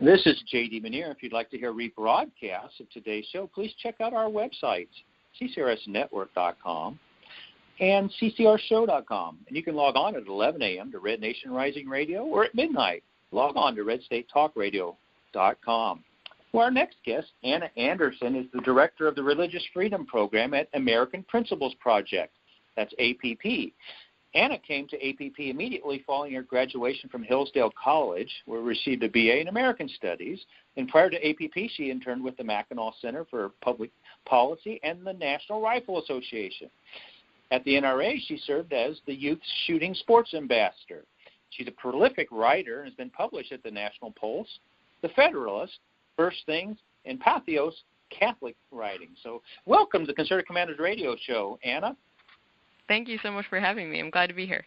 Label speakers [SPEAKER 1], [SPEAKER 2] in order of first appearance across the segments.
[SPEAKER 1] This is J.D. Manier. If you'd like to hear rebroadcasts of today's show, please check out our websites, ccrsnetwork.com and ccrshow.com. And you can log on at 11 a.m. to Red Nation Rising Radio, or at midnight, log on to redstatetalkradio.com. Well, our next guest, Anna Anderson, is the director of the Religious Freedom Program at American Principles Project. That's APP. Anna came to APP immediately following her graduation from Hillsdale College, where she received a BA in American Studies. And prior to APP, she interned with the Mackinac Center for Public Policy and the National Rifle Association. At the NRA, she served as the Youth Shooting Sports Ambassador. She's a prolific writer and has been published at the National Pulse, The Federalist, First Things, and Pathos Catholic Writing. So welcome to the Conservative Commandos Radio Show, Anna.
[SPEAKER 2] Thank you so much for having me. I'm glad to be here.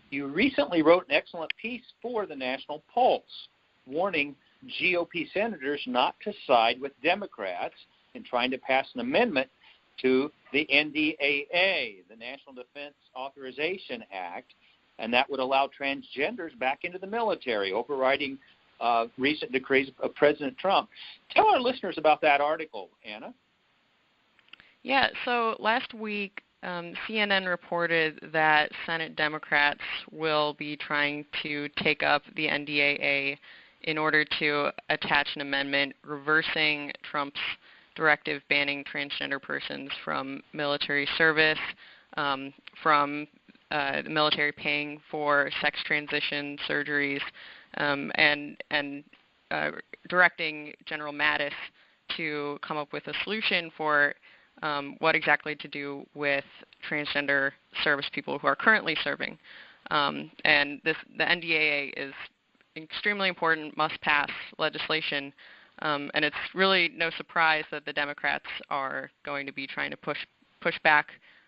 [SPEAKER 1] You recently wrote an excellent piece for the National Pulse, warning GOP senators not to side with Democrats in trying to pass an amendment to the NDAA, the National Defense Authorization Act, and that would allow transgenders back into the military, overriding recent decrees of President Trump. Tell our listeners about that article, Anna.
[SPEAKER 2] Yeah, so last week, CNN reported that Senate Democrats will be trying to take up the NDAA in order to attach an amendment reversing Trump's directive banning transgender persons from military service, from the military paying for sex transition surgeries, and directing General Mattis to come up with a solution for what exactly to do with transgender service people who are currently serving. And the NDAA is extremely important, must-pass legislation, and it's really no surprise that the Democrats are going to be trying to push back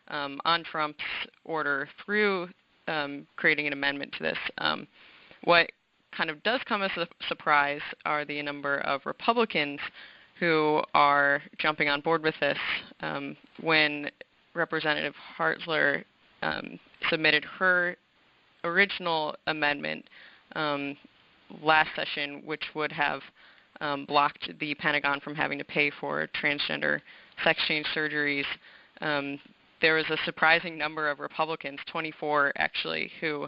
[SPEAKER 2] on Trump's order through creating an amendment to this. What kind of does come as a surprise are the number of Republicans who are jumping on board with this. When Representative Hartzler submitted her original amendment last session, which would have blocked the Pentagon from having to pay for transgender sex change surgeries, there was a surprising number of Republicans, 24 actually, who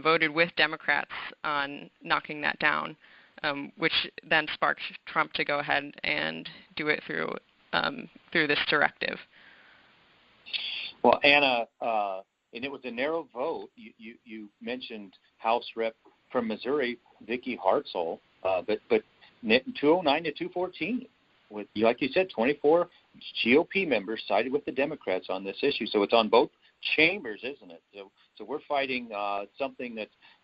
[SPEAKER 2] voted with Democrats on knocking that down. Which then sparked Trump to go ahead and do it through this directive.
[SPEAKER 1] Well, Anna, and it was a narrow vote. You mentioned House Rep from Missouri, Vicky Hartzell, but 209 to 214. With, like you said, 24 GOP members sided with the Democrats on this issue. So it's on both chambers, isn't it? So we're fighting something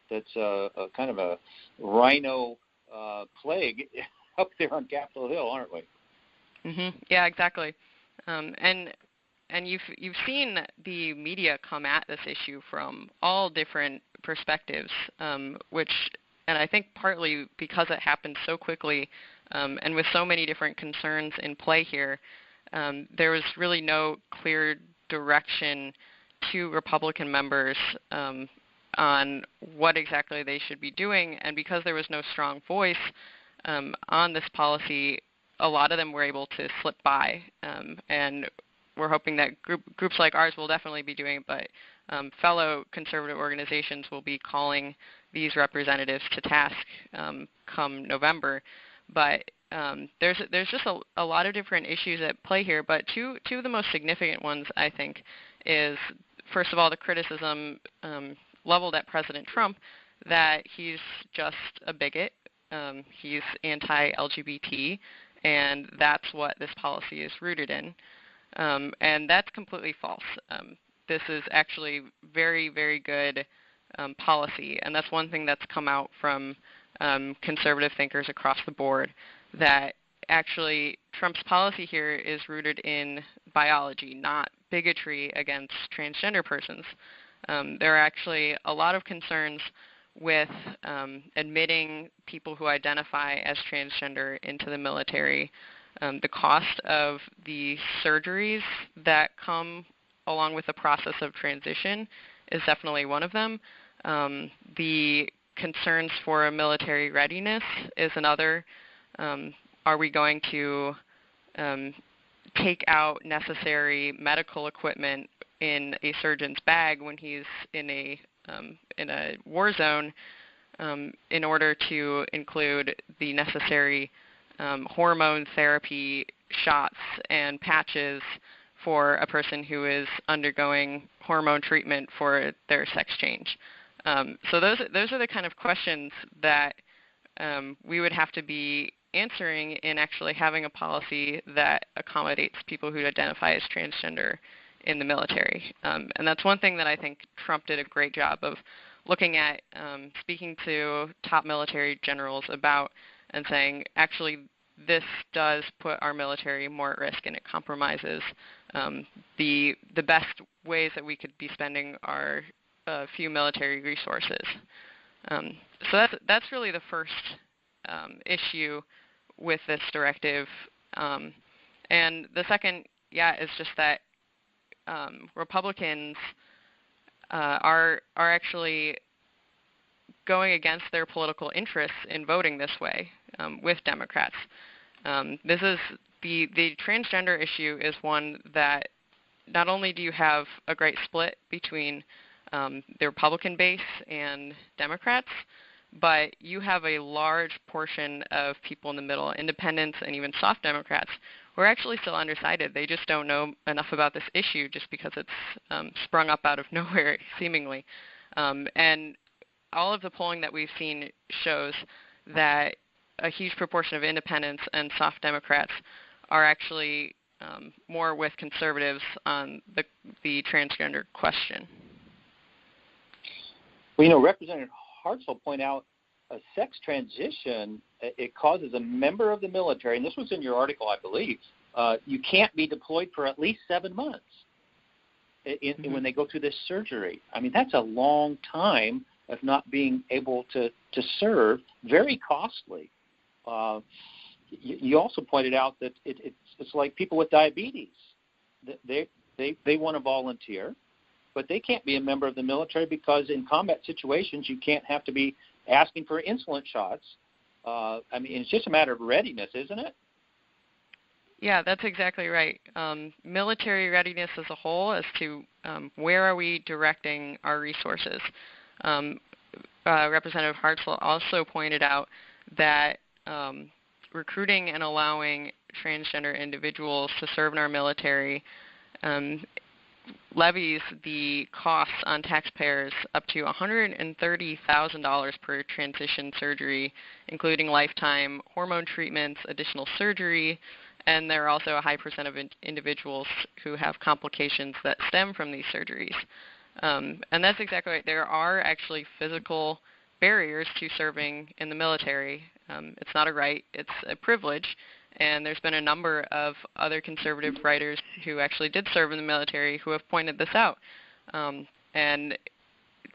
[SPEAKER 1] that's a kind of a rhino plague up there on Capitol Hill, aren't we?
[SPEAKER 2] Mm-hmm. Yeah, exactly. And you've seen the media come at this issue from all different perspectives, which, and I think partly because it happened so quickly, and with so many different concerns in play here, there was really no clear direction to Republican members on what exactly they should be doing. And because there was no strong voice on this policy, a lot of them were able to slip by. And we're hoping that groups like ours will definitely be doing it, but fellow conservative organizations will be calling these representatives to task come November. But there's just a lot of different issues at play here, but two of the most significant ones, I think, is, first of all, the criticism leveled at President Trump that he's just a bigot, he's anti-LGBT, and that's what this policy is rooted in. And that's completely false. This is actually very, very good policy, and that's one thing that's come out from conservative thinkers across the board, that actually Trump's policy here is rooted in biology, not bigotry against transgender persons. There are actually a lot of concerns with admitting people who identify as transgender into the military. The cost of the surgeries that come along with the process of transition is definitely one of them. The concerns for military readiness is another. Are we going to take out necessary medical equipment in a surgeon's bag when he's in a war zone in order to include the necessary hormone therapy shots and patches for a person who is undergoing hormone treatment for their sex change? So those are the kind of questions that we would have to be answering in actually having a policy that accommodates people who identify as transgender in the military. And that's one thing that I think Trump did a great job of looking at, speaking to top military generals about and saying, actually, this does put our military more at risk, and it compromises the best ways that we could be spending our few military resources. So that's really the first issue with this directive. And the second, is just that Republicans are actually going against their political interests in voting this way with Democrats. This is the transgender issue is one that not only do you have a great split between the Republican base and Democrats, but you have a large portion of people in the middle, independents and even soft Democrats, who are actually still undecided. They just don't know enough about this issue just because it's sprung up out of nowhere, seemingly. And all of the polling that we've seen shows that a huge proportion of independents and soft Democrats are actually more with conservatives on the transgender question.
[SPEAKER 1] Well, Representative Hartzell pointed out a sex transition, it causes a member of the military, and this was in your article, I believe, you can't be deployed for at least 7 months when they go through this surgery. I mean, that's a long time of not being able to serve, very costly. You also pointed out that it's like people with diabetes. They want to volunteer, but they can't be a member of the military because in combat situations you can't have to be asking for insulin shots. I mean, it's just a matter of readiness, isn't it?
[SPEAKER 2] Yeah, that's exactly right. Military readiness as a whole as to where are we directing our resources. Representative Hartzell also pointed out that recruiting and allowing transgender individuals to serve in our military levies the costs on taxpayers up to $130,000 per transition surgery, including lifetime hormone treatments, additional surgery, and there are also a high percent of individuals who have complications that stem from these surgeries. And that's exactly right. There are actually physical barriers to serving in the military. It's not a right, it's a privilege. And there's been a number of other conservative writers who actually did serve in the military who have pointed this out. And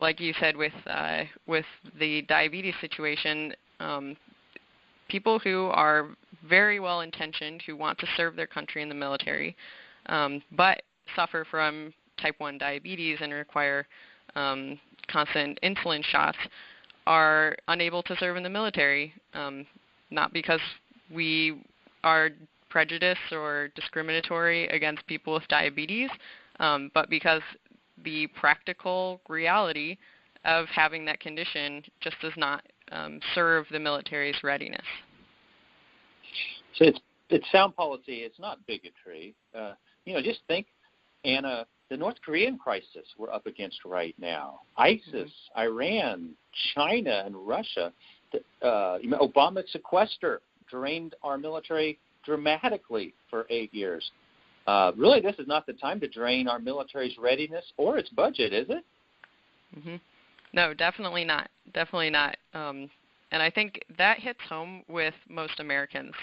[SPEAKER 2] like you said with the diabetes situation, people who are very well-intentioned, who want to serve their country in the military, but suffer from type 1 diabetes and require constant insulin shots, are unable to serve in the military, not because we are prejudiced or discriminatory against people with diabetes, but because the practical reality of having that condition just does not serve the military's readiness.
[SPEAKER 1] So it's sound policy. It's not bigotry. Just think, Anna, the North Korean crisis we're up against right now, ISIS, Iran, China, and Russia. Obama's sequester drained our military dramatically for 8 years. Really, this is not the time to drain our military's readiness or its budget, is it?
[SPEAKER 2] Mm-hmm. No, definitely not. Definitely not. And I think that hits home with most Americans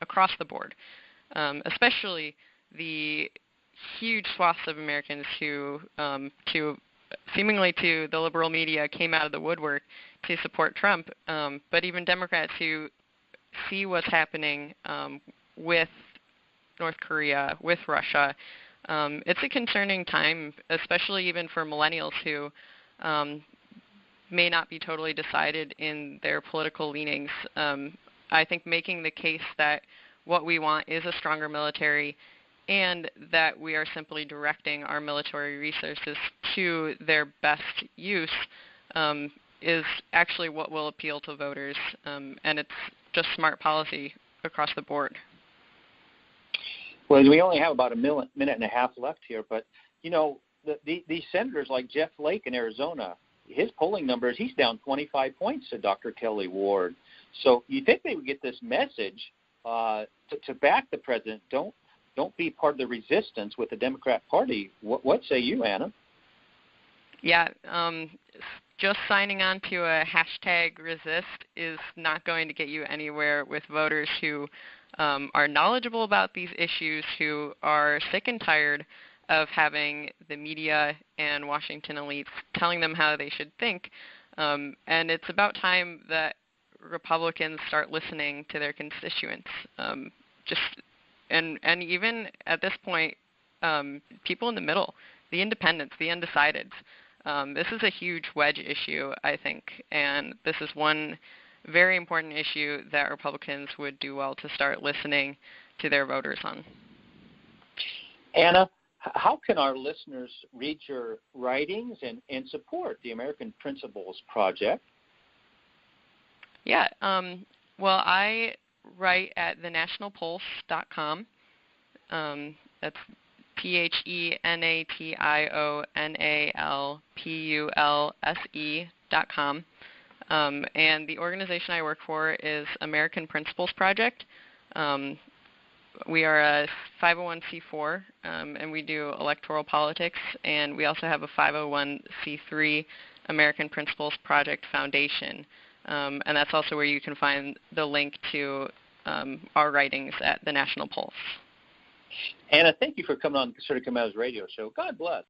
[SPEAKER 2] across the board, especially the huge swaths of Americans who, seemingly to the liberal media, came out of the woodwork to support Trump, but even Democrats who see what's happening with North Korea, with Russia. It's a concerning time, especially even for millennials who may not be totally decided in their political leanings. I think making the case that what we want is a stronger military and that we are simply directing our military resources to their best use is actually what will appeal to voters, and it's just smart policy across the board.
[SPEAKER 1] Well, we only have about a minute and a half left here, but, these senators like Jeff Flake in Arizona, his polling numbers, he's down 25 points to Dr. Kelly Ward. So you think they would get this message to back the president? Don't be part of the resistance with the Democrat Party. What say you, Anna?
[SPEAKER 2] Yeah, just signing on to a hashtag resist is not going to get you anywhere with voters who are knowledgeable about these issues, who are sick and tired of having the media and Washington elites telling them how they should think. And it's about time that Republicans start listening to their constituents. And even at this point, people in the middle, the independents, the undecideds. This is a huge wedge issue, I think, and this is one very important issue that Republicans would do well to start listening to their voters on.
[SPEAKER 1] Anna, how can our listeners read your writings and support the American Principles Project?
[SPEAKER 2] Yeah, well, I write at thenationalpulse.com. That's PHENATIONALPULSE.com. And the organization I work for is American Principles Project. We are a 501c4, and we do electoral politics, and we also have a 501c3 American Principles Project Foundation. And that's also where you can find the link to our writings at the National Pulse.
[SPEAKER 1] Anna, thank you for coming on the Commandos radio show. God bless.